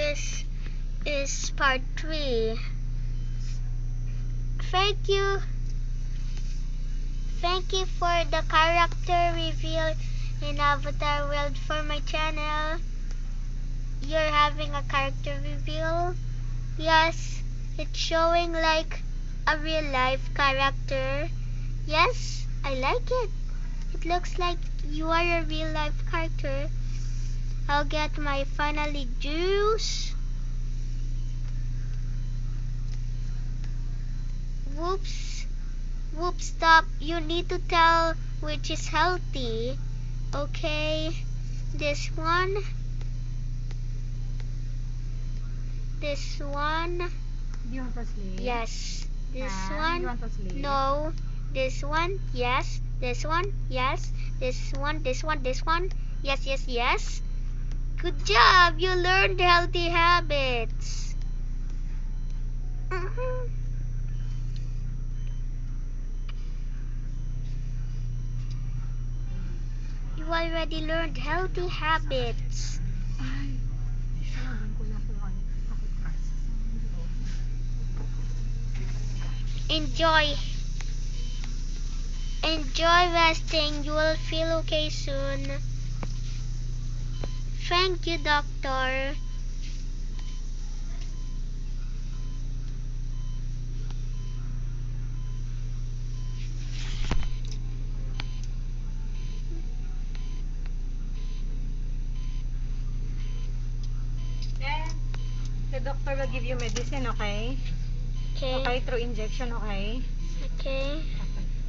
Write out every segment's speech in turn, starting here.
this is part 3. Thank you for the character reveal in Avatar World for my channel. You're having a character reveal? Yes, it's showing like a real life character. Yes, I like it. It looks like you are a real life character. I'll get my finally juice. Whoops, stop. You need to tell which is healthy. Okay, this one. This one. You want to sleep? Yes. This one. You want to sleep? No. This one. Yes. This one. Yes. This one. This one. This one. Yes. Yes. Yes. Good job. You learned healthy habits. You already learned healthy habits. Enjoy resting. You will feel okay soon. Thank you, doctor. Then, the doctor will give you medicine, okay? Okay. Okay, through injection, okay? Okay.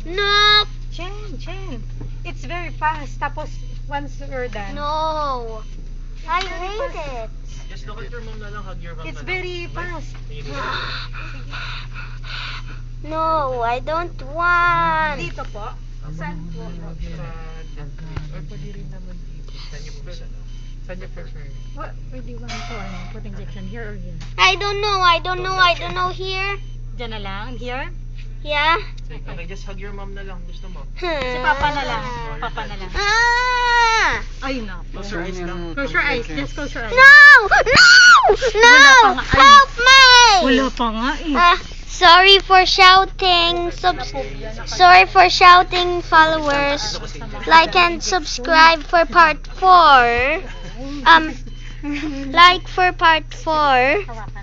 No. Chen. It's very fast. Tapos, once you're done. No. I hate it. Just look at your mom na lang, hug your mom It's na lang. very fast. No, I don't want. Dito po? Saan po? Or pwede rin naman dito. Saan niyo po Saan niyo prefer? What? Where do you want to put injection? Here or here? I don't know here. Diyan na lang? Here? Yeah. Okay, just hug your mom na lang. Gusto mo? Si Papa na lang. Papa na lang. Ah! Ay, no. Close your eyes lang. Close your eyes. Just close your eyes. No! Wala pa nga. Ay. Help me! Wala pa nga eh. Sorry for shouting. Sorry for shouting, followers. Like and subscribe for part 4. Like for part 4. Hawakan.